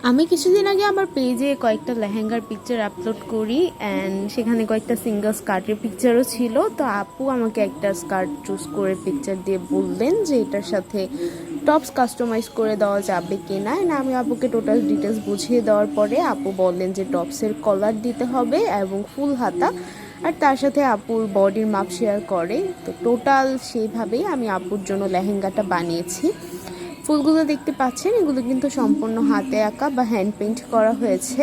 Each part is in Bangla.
আমি কিছুদিন আগে আমার পেজে কয়েকটা লেহেঙ্গার পিকচার আপলোড করি অ্যান্ড সেখানে কয়েকটা সিঙ্গেল স্কার্টের পিকচারও ছিল। তো আপু আমাকে একটা স্কার্ট চুজ করে পিকচার দিয়ে বললেন যে এটার সাথে টপস কাস্টমাইজ করে দেওয়া যাবে কি না। অ্যান্ড আমি আপুকে টোটাল ডিটেলস বুঝিয়ে দেওয়ার পরে আপু বললেন যে টপসের কলার দিতে হবে এবং ফুল হাতা, আর তার সাথে আপুর বডির মাপ শেয়ার করে। তো টোটাল সেইভাবেই আমি আপুর জন্য লেহেঙ্গাটা বানিয়েছি। ফুলগুলো দেখতে পাচ্ছেন, এগুলো কিন্তু সম্পূর্ণ হাতে আঁকা বা হ্যান্ড পেইন্ট করা হয়েছে।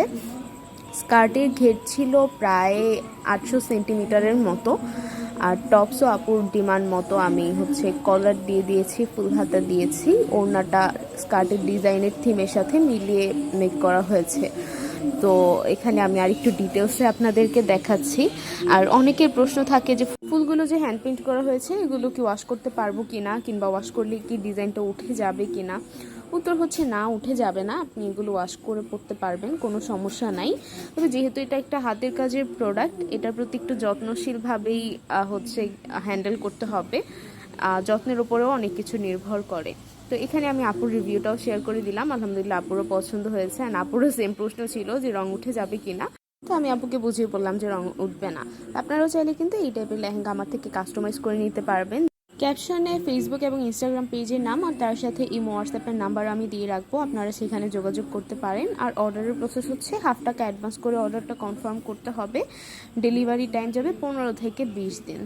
স্কার্টের ঘের ছিল প্রায় 800 সেন্টিমিটারের মতো, আর টপসও আপুর ডিমান্ড মতো আমি কলার দিয়ে দিয়েছি, ফুল হাতা দিয়েছি। ওড়নাটা স্কার্টের ডিজাইনের থিমের সাথে মিলিয়ে মেক করা হয়েছে। তো এখানে আমি আরেকটু ডিটেলসে আপনাদেরকে দেখাচ্ছি। আর অনেকের প্রশ্ন থাকে যে ফুলগুলো যে হ্যান্ড পেইন্ট করা হয়েছে এগুলো কি ওয়াশ করতে পারবো কিনা, কিংবা ওয়াশ করলে কি ডিজাইনটা উঠে যাবে কিনা। উত্তর হচ্ছে না, উঠে যাবে না, আপনি এগুলো ওয়াশ করে পরতে পারবেন, কোনো সমস্যা নাই। তবে যেহেতু এটা একটা হাতের কাজের প্রোডাক্ট, এটার প্রতি একটু যত্নশীলভাবেই হ্যান্ডেল করতে হবে। যত্নের উপরেও অনেক কিছু নির্ভর করে। তো এখানে আমি আপুর রিভিউটাও শেয়ার করে দিলাম। আলহামদুলিল্লাহ আপুরও পছন্দ হয়েছে, অ্যান্ড আপুরও সেম প্রশ্ন ছিল যে রং উঠে যাবে কিনা। তো আমি আপুকে বুঝিয়ে বললাম যে রং উঠবে না। আপনারাও চাইলে কিন্তু এই টাইপের লেহেঙ্গা আমার থেকে কাস্টমাইজ করে নিতে পারবেন। ক্যাপশনে ফেসবুক এবং ইনস্টাগ্রাম পেজের নাম আর তার সাথে ইমো হোয়াটসঅ্যাপের নাম্বার আমি দিয়ে রাখবো, আপনারা সেখানে যোগাযোগ করতে পারেন। আর অর্ডারের প্রসেস হচ্ছে হাফ টাকা অ্যাডভান্স করে অর্ডারটা কনফার্ম করতে হবে। ডেলিভারি টাইম যাবে 15 থেকে 20 দিন।